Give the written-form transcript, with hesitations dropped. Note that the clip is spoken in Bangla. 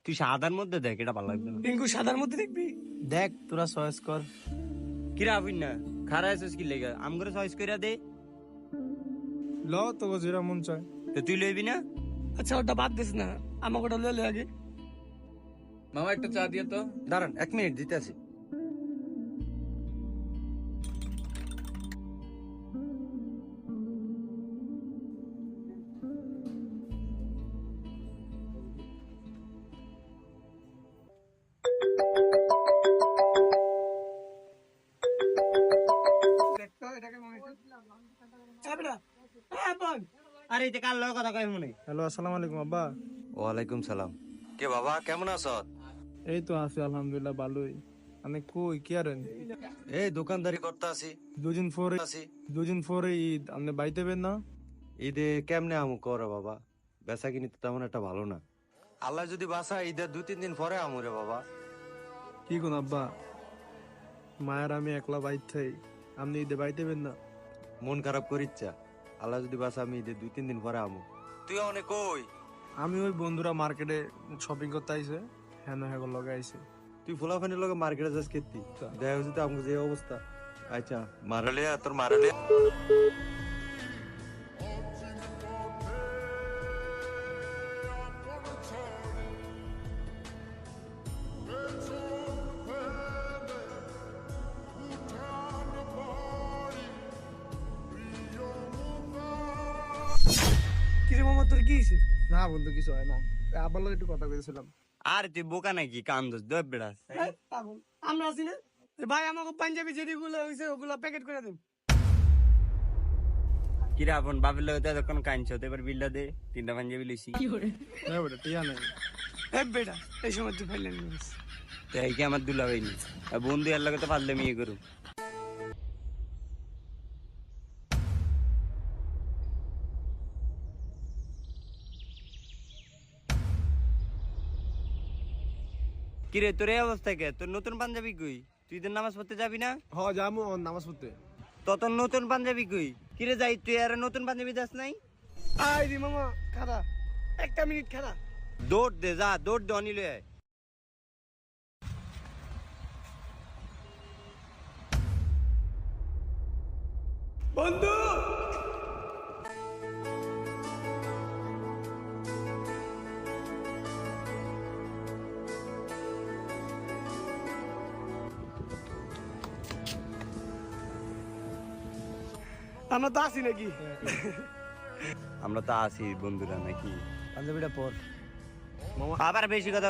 তুই সাদার মধ্যে দেখ, এটা ভালো লাগবে না। টিঙ্কু সাদার মধ্যে দেখবি? দেখ তোরা চয়েস কর। কিরা আবিন না খারা আছিস কি লেগা আমগরে চয়েস কইরা দে। ল তোকে যেটা মন চায়। তো তুই লইবি না? আচ্ছা ওটা বাদ দিস না, আমাকে ওটা লইলে আগে। মামা একটা চা দিয়ে তো। দাঁড়ান 1 মিনিট দিতেছি। আরে এটা কার লগে কথা কই মনে? হ্যালো, আসসালামু আলাইকুম আব্বা। ওয়ালাইকুম সালাম। কে বাবা কেমন আছো? এই তো আছি আলহামদুলিল্লাহ ভালোই। মানে কই কি আরেন? এই দোকানদারি করতে আছি। দুদিন পরে ঈদ, আপনি বাইতে বেন না? ঈদে কেমনে আমু করে বাবা, বেচা কিনি তো তেমন একটা ভালো না। আল্লাহ যদি বাসা ঈদের 2-3 দিন পরে আমু রে বাবা। কি কোন আব্বা, মায়ের আমি একলা বাইতে, আপনি ঈদে বাইতে বেন না? মন খারাপ করিচ্ছা, আল্লাহ যদি বাসা আমি ঈদের 2-3 দিন পরে আমু। তুই অনেক কই? আমি ওই বন্ধুরা মার্কেটে শপিং করতে আইছে, হ্যাঁ হ্যাঁ লগে আইছে। তুই ফুলাফানির লগে মার্কেটে যাস কেতি দেখা হচ্ছে আমগো যে অবস্থা। আচ্ছা মারালে তোর মারালে কিরে মামা তোর কি হয়েছে? না বন্ধু কিছু হয় না, আব্বার লগে একটু কথা কইছিলাম। আর তুই বোকা নাকি কান্দস দব বেড়াস? পাগল, আমরা আছি না? ভাই আমাকে পাঞ্জাবি যেগুলো হয়েছে ওগুলো প্যাকেট করে দেন। কিরে আপন বাপের লগে তো এতক্ষণ কাঁদছ, তো এবার বিলটা দে। 3টা পাঞ্জাবি লইছি। হ্যাঁ বেটা টিয়া নাই। বেটা এই সময় তুই ফাইলেন নিস। তো এই কি আমার দুলা হইনি বন্ধু এর লগে তো পারলে মিয়ে করু। কিরে তোর এই অবস্থা কে? তোর নতুন পাঞ্জাবি কই? তুই তো নামাজ পড়তে যাবি না? হ যামু নামাজ পড়তে। তো তোর নতুন পাঞ্জাবি কই? কিরে যাই তুই আর নতুন পাঞ্জাবি দাস নাই? আই রে মামা খারা, একটা মিনিট খারা। দৌড় দে, যা দৌড় দে অনিল। বন্ধু আমরা তো আসি নাকি? আমরা তো আছি বন্ধুরা নাকি? পাঞ্জাবিটা পর। আবার বেশি কথা